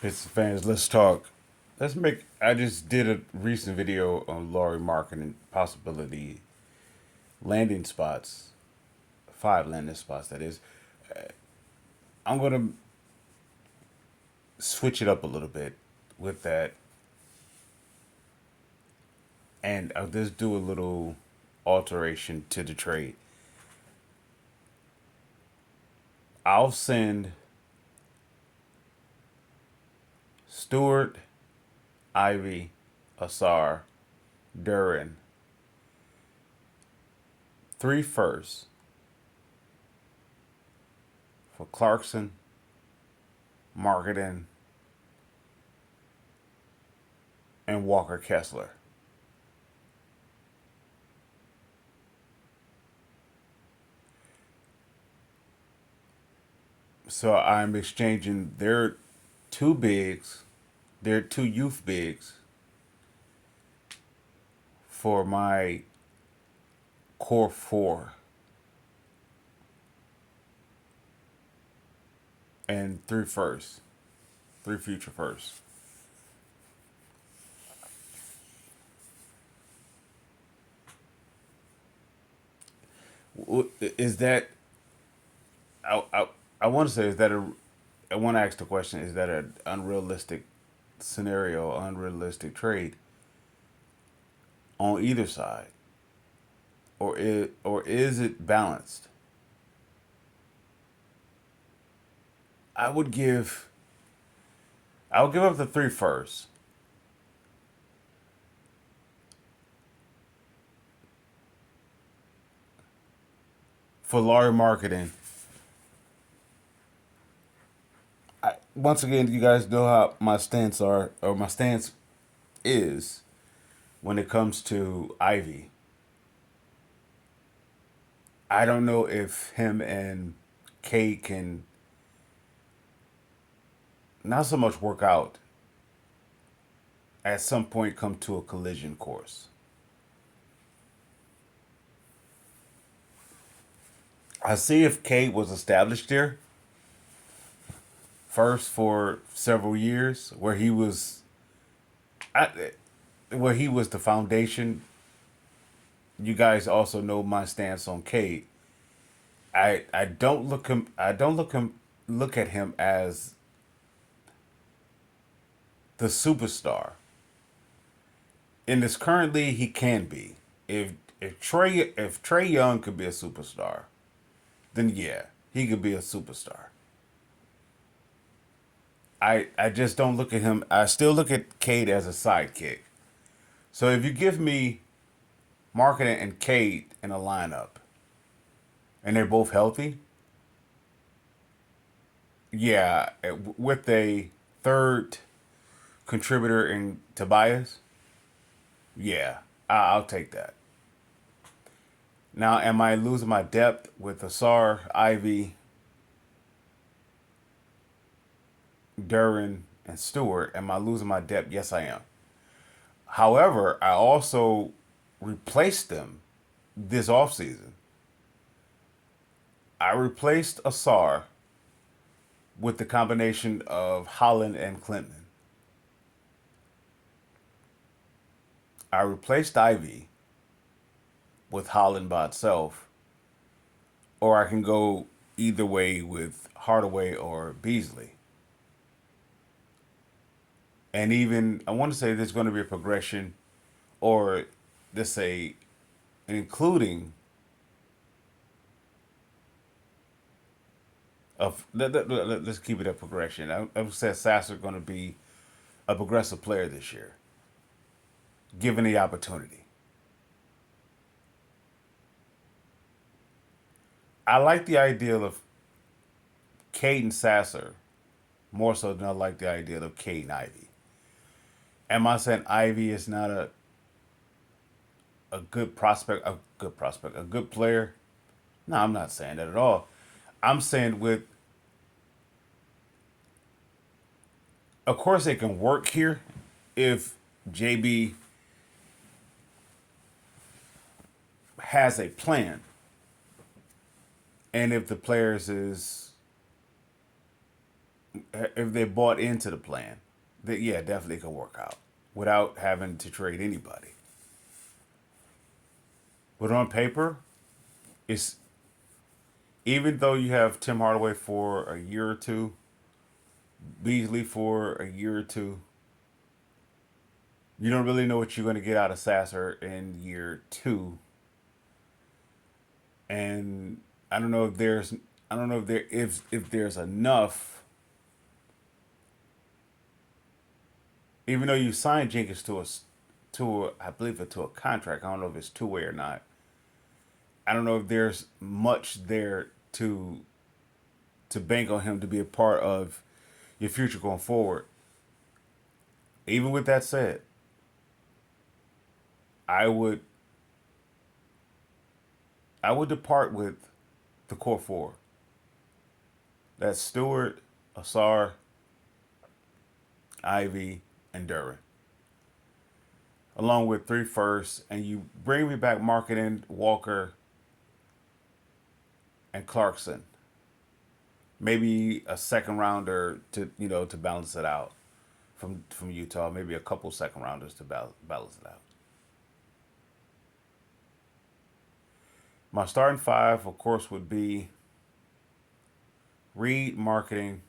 Pistons fans, let's talk. Let's make. I just did a recent video on Laurie marketing possibility landing spots, 5 landing spots. That is, I'm gonna switch it up a little bit with that, and I'll just do a little alteration to the trade. I'll send Stewart, Ivy, Asar, Duran, 3 firsts for Clarkson, Marketing, and Walker Kessler. So I'm exchanging their two bigs, their two youth bigs, for my core four and 3 firsts, 3 future firsts. Is that I I want to say is that a I want to ask the question: is that an unrealistic scenario, unrealistic trade on either side, or is it balanced? I would give I would give up the 3 firsts for Laurie marketing. Once again, you guys know how my stance are, or my stance is when it comes to Ivy. I don't know if him and Kate can not so much work out, at some point come to a collision course. I see if Kate was established there first for several years, I, where he was the foundation. You guys also know my stance on Kate. I don't look at him as the superstar. In this currently, he can be. If Trey Young could be a superstar, then yeah, he could be a superstar. I just don't look at him. I still look at Cade as a sidekick. So if you give me Marketing and Cade in a lineup, and they're both healthy, yeah, with a third contributor in Tobias, yeah, I'll take that. Now, am I losing my depth with Asar, Ivy, Duran, and Stewart? Am I losing my depth? Yes, I am. However, I also replaced them this offseason. I replaced Asar with the combination of Holland and Clinton. I replaced Ivy with Holland by itself, or I can go either way with Hardaway or Beasley. And even I want to say there's going to be a progression, or let's say, including of let's keep it a progression. I would say Sasser going to be a progressive player this year, given the opportunity. I like the idea of Caden Sasser more so than I like the idea of Caden Ivy. Am I saying Ivy is not a good prospect, a good player? No, I'm not saying that at all. I'm saying of course, it can work here if JB has a plan, and if the players is if they bought into the plan, that yeah, definitely could work out without having to trade anybody. But on paper, it's even though you have Tim Hardaway for a year or two, Beasley for a year or two, you don't really know what you're going to get out of Sasser in year two. And I don't know if there's, I don't know if there's enough. Even though you signed Jenkins I believe it to a contract. I don't know if it's two way or not. I don't know if there's much there to bank on him to be a part of your future going forward. Even with that said, I would I would depart with the core four. That's Stewart, Asar, Ivy, and Duran, along with three firsts, and you bring me back marketing Walker and Clarkson. Maybe a second rounder to balance it out from Utah. Maybe a couple second rounders to balance it out. My starting five, of course, would be Reed, marketing.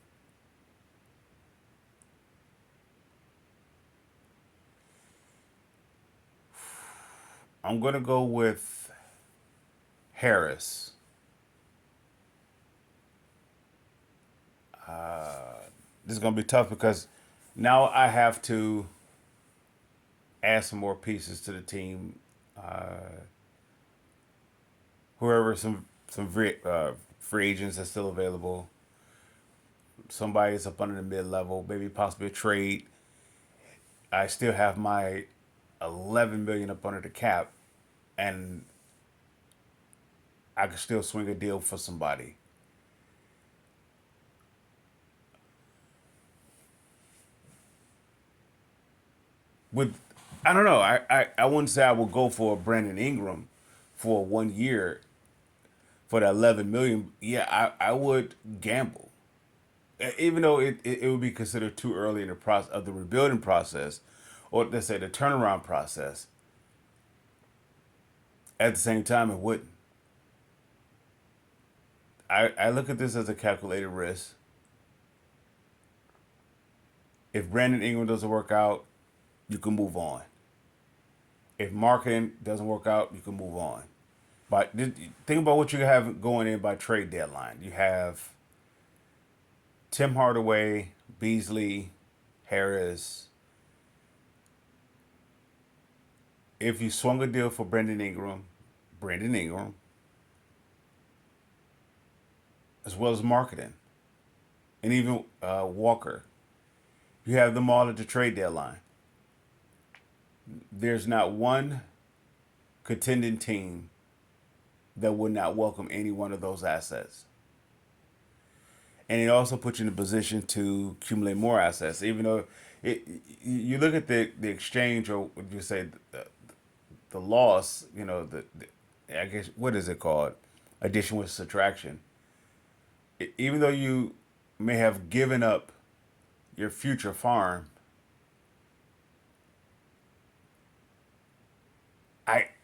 I'm gonna go with Harris. This is gonna be tough because now I have to add some more pieces to the team. Whoever some free agents that's still available. Somebody that's up under the mid level, maybe possibly a trade. I still have my 11 million up under the cap, and I could still swing a deal for somebody. With I don't know. I wouldn't say I would go for Brandon Ingram for 1 year for that 11 million. Yeah, I would gamble. Even though it would be considered too early in the process of the rebuilding process, or let's say the turnaround process. At the same time, it wouldn't. I look at this as a calculated risk. If Brandon Ingram doesn't work out, you can move on. If marketing doesn't work out, you can move on. But think about what you have going in by trade deadline. You have Tim Hardaway, Beasley, Harris. If you swung a deal for Brandon Ingram, as well as marketing, and even Walker, you have them all at the trade deadline. There's not one contending team that would not welcome any one of those assets. And it also puts you in a position to accumulate more assets, even though it, you look at the exchange, or would you say the loss, I guess, what is it called? Addition with subtraction. Even though you may have given up your future farm,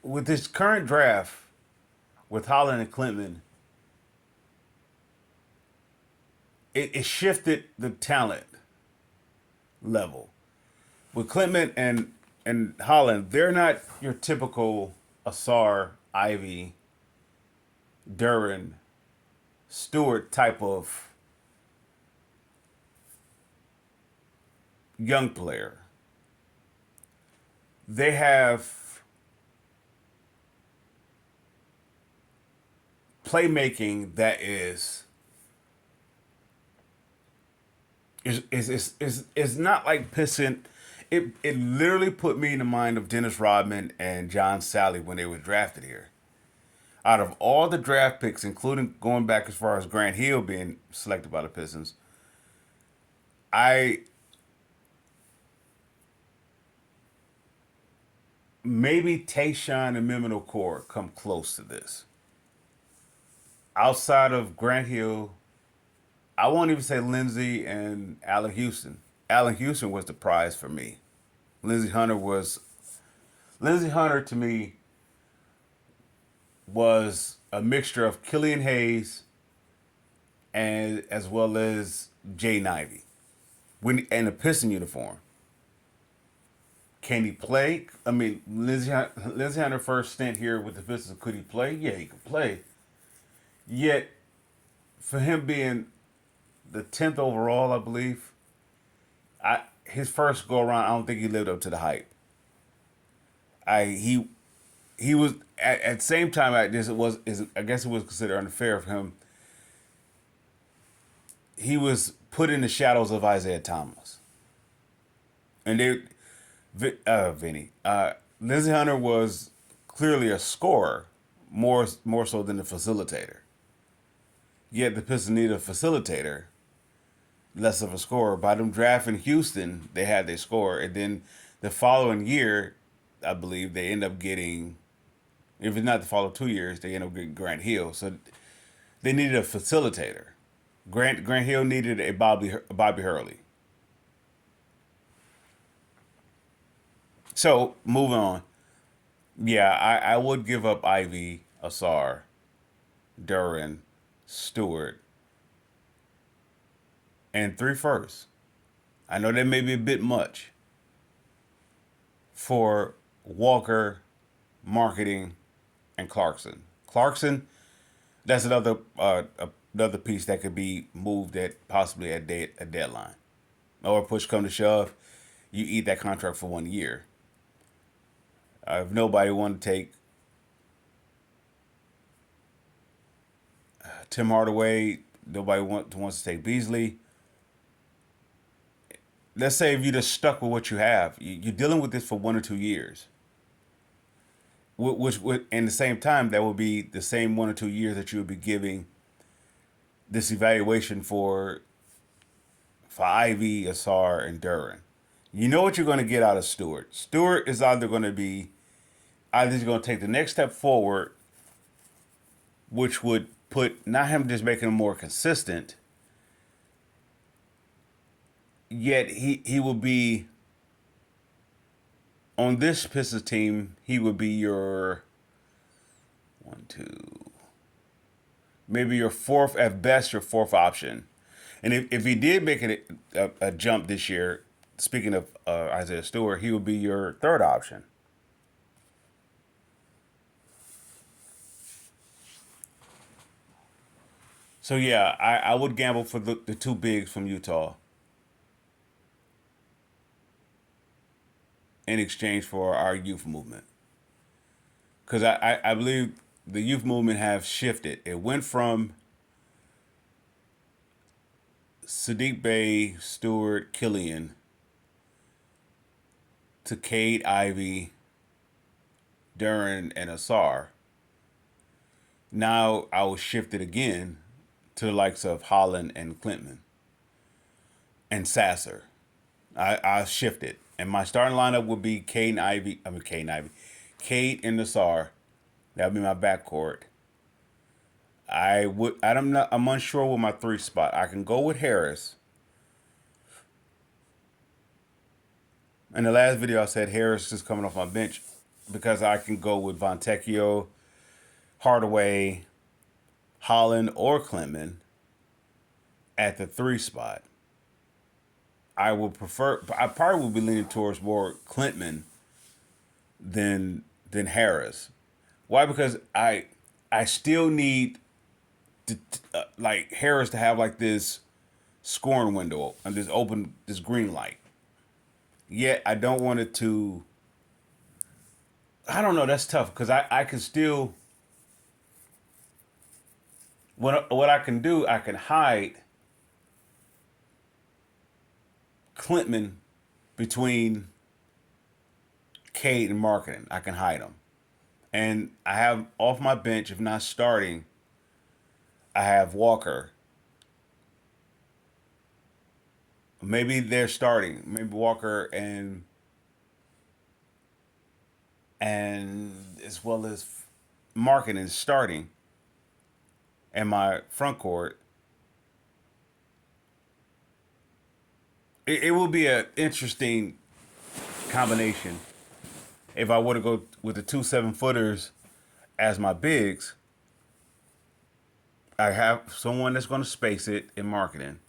with this current draft with Holland and Clinton, it shifted the talent level. With Clinton and Holland, they're not your typical Asar, Ivy, Duran, Stewart type of young player. They have playmaking that is not like pissing. It literally put me in the mind of Dennis Rodman and John Sally when they were drafted here. Out of all the draft picks, including going back as far as Grant Hill being selected by the Pistons, I maybe Tayshaun and Mimino Core come close to this. Outside of Grant Hill, I won't even say Lindsey and Allen Houston. Allen Houston was the prize for me. Lindsey Hunter was Lindsey Hunter to me was a mixture of Killian Hayes and as well as Jay Ivey when in a Piston uniform. Can he play? I mean, Lindsey Hunter first stint here with the Pistons. Could he play? Yeah, he could play. Yet, for him being the 10th overall, I believe, his first go around, I don't think he lived up to the hype. I he was at the same time. I guess it was considered unfair for him. He was put in the shadows of Isaiah Thomas, and Vinny. Lindsey Hunter was clearly a scorer, more so than a facilitator. Yet the Pistons need a facilitator, less of a scorer. By them drafting Houston, they had their scorer, and then the following year, I believe they end up getting. If it's not the following 2 years, they end up getting Grant Hill. So they needed a facilitator. Grant Hill needed a Bobby Hurley. So moving on. Yeah, I would give up Ivy, Asar, Duran, Stewart, and three firsts. I know that may be a bit much for Walker, marketing, and Clarkson. Clarkson, that's another piece that could be moved at possibly a deadline, or push come to shove, you eat that contract for 1 year. If nobody want to take Tim Hardaway, nobody wants to take Beasley. Let's say if you just stuck with what you have, you're dealing with this for 1 or 2 years. Which would, in the same time, that would be the same 1 or 2 years that you would be giving this evaluation for Ivy, Asar, and Duran. You know what you're going to get out of Stewart. Stewart is either he's going to take the next step forward, which would put not him just making him more consistent, yet he will be on this Pistons team. He would be your one, two, maybe your fourth at best, your fourth option. And if he did make it a jump this year, speaking of Isaiah Stewart, he would be your third option. So yeah, I would gamble for the two bigs from Utah in exchange for our youth movement. Because I believe the youth movement have shifted. It went from Sadiq Bey, Stewart, Killian to Cade, Ivy, Duran, and Asar. Now I will shift it again to the likes of Holland and Clinton and Sasser. I shift it. And my starting lineup would be Cade and Ivy. I mean, Cade and Ivy. Cade and Nassar. That would be my backcourt. I'm unsure with my three spot. I can go with Harris. In the last video, I said Harris is coming off my bench because I can go with Fontecchio, Hardaway, Holland, or Clinton at the three spot. I probably would be leaning towards more Clinton than Harris. Why? Because I still need like Harris to have like this scoring window and this green light. Yet I don't want it to. I don't know. That's tough because I can still. What I can do, I can hide Clinton between Cade and marketing. I can hide them. And I have off my bench, if not starting, I have Walker. Maybe they're starting. Maybe Walker and as well as marketing is starting. And my front court, it will be an interesting combination if I were to go with the 2 7-footers as my bigs. I have someone that's going to space it in marketing,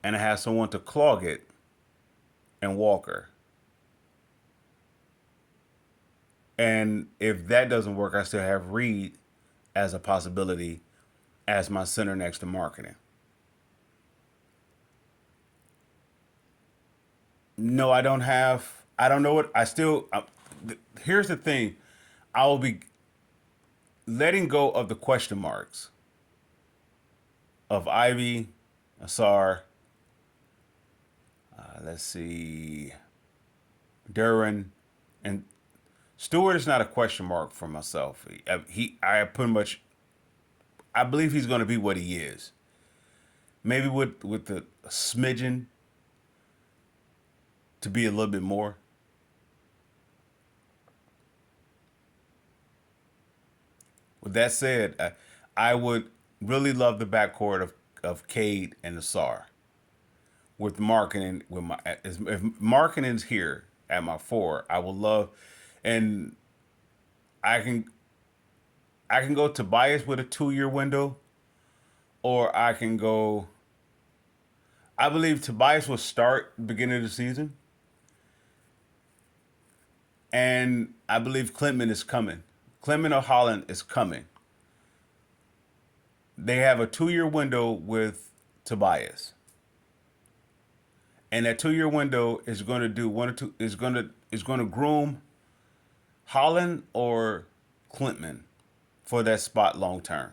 and I have someone to clog it in Walker. And if that doesn't work, I still have Reed as a possibility as my center next to marketing. No, I don't have. I don't know what I still. Here's the thing: I will be letting go of the question marks of Ivy, Asar. Let's see, Duran, and Stewart is not a question mark for myself. I pretty much. I believe he's going to be what he is. Maybe with the smidgen to be a little bit more. With that said, I would really love the backcourt of Cade and Asar with marketing. With my if marketing's here at my four, I will love, and I can I can go Tobias with a 2 year window, or I can go. I believe Tobias will start beginning of the season, and I believe Clinton is coming. Clement or Holland is coming. They have a 2 year window with Tobias, and that 2 year window is going to do one or two. Is going to groom Holland or Clinton for that spot long term.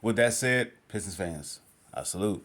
With that said, Pistons fans, I salute.